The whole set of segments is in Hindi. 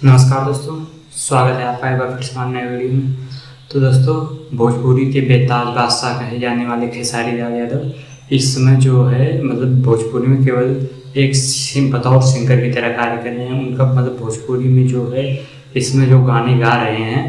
नमस्कार दोस्तों, स्वागत है आपका एक बार फिर से नए वीडियो में। तो दोस्तों, भोजपुरी के बेताज बादशाह कहे जाने वाले खेसारी लाल यादव इस समय जो है मतलब भोजपुरी में केवल एक बतौर सिंगर की तरह कार्य कर रहे हैं। उनका मतलब भोजपुरी में जो है इसमें जो गाने गा रहे हैं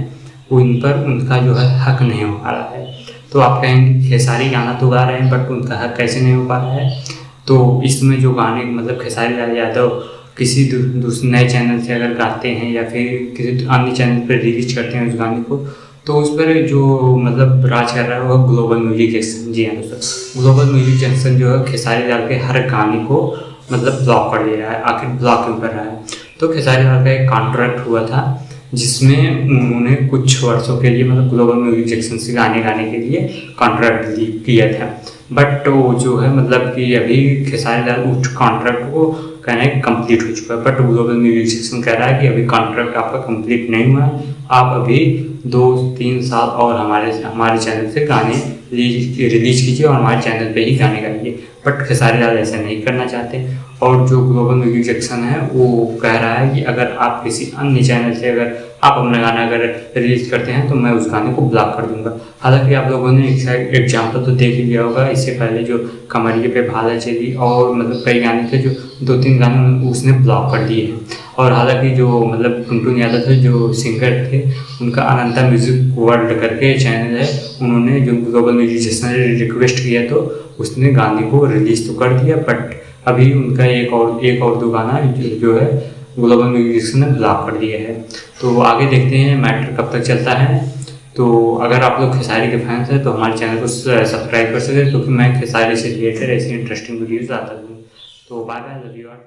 उन पर उनका जो है हक नहीं हो पा रहा है। तो आप कहेंगे खेसारी गाना तो गा रहे हैं बट उनका हक कैसे नहीं हो पा रहा है। तो इसमें जो गाने मतलब खेसारी लाल यादव किसी दूसरे नए चैनल से अगर गाते हैं या फिर किसी अन्य चैनल पर रिलीज करते हैं उस गाने को, तो उस पर जो मतलब राज कर रहा है वह ग्लोबल म्यूजिक जंक्शन। जी हाँ दोस्तों, ग्लोबल म्यूजिक जंक्शन जो है खेसारी लाल के हर गाने को मतलब ब्लॉक कर दे रहा है। आखिर ब्लॉक क्यों कर रहा है? तो खेसारी लाल का एक कॉन्ट्रैक्ट हुआ था जिसमें उन्होंने कुछ वर्षों के लिए मतलब ग्लोबल म्यूजिक जंक्शन से गाने गाने के लिए कॉन्ट्रैक्ट किया था। बट वो जो है मतलब कि अभी खेसारी लाल उस कॉन्ट्रैक्ट को कहना है कंप्लीट हो चुका है। बट ग्लोबल म्यूजिक सेक्शन कह रहा है कि अभी कॉन्ट्रैक्ट आपका कंप्लीट नहीं हुआ है, आप अभी 2-3 साल और हमारे चैनल से गाने रिलीज कीजिए और हमारे चैनल पे ही गाने गाइए। बट खेसारी लाल ऐसा नहीं करना चाहते और जो ग्लोबल म्यूजिक सेक्शन है वो कह रहा है कि अगर आप किसी अन्य चैनल से अगर आप अपना गाना अगर रिलीज करते हैं तो मैं उस गाने को ब्लॉक कर दूंगा। हालांकि आप लोगों ने एक एग्जाम्पल तो देख ही लिया होगा, इससे पहले जो कमरिए पे भाला चली और मतलब कई गाने थे जो 2-3 गाने उसने ब्लॉक कर दिए हैं। और हालांकि जो मतलब टुनटुन यादव थे जो सिंगर थे, उनका अनंता म्यूजिक वर्ल्ड करके चैनल है, उन्होंने जो ग्लोबल म्यूजिक सेक्शन ने रिक्वेस्ट किया तो उसने गाने को रिलीज तो कर दिया। बट अभी उनका एक और 2 गाना जो है ग्लोबल म्यूजिक सेक्शन ने ब्लॉक कर दिया है। तो आगे देखते हैं मैटर कब तक चलता है। तो अगर आप लोग खेसारी के फैंस हैं तो हमारे चैनल को सब्सक्राइब कर सकते हैं, क्योंकि मैं खेसारी से रिलेटेड ऐसी इंटरेस्टिंग वीडियोज़ आता हूँ। तो bye bye, love you all.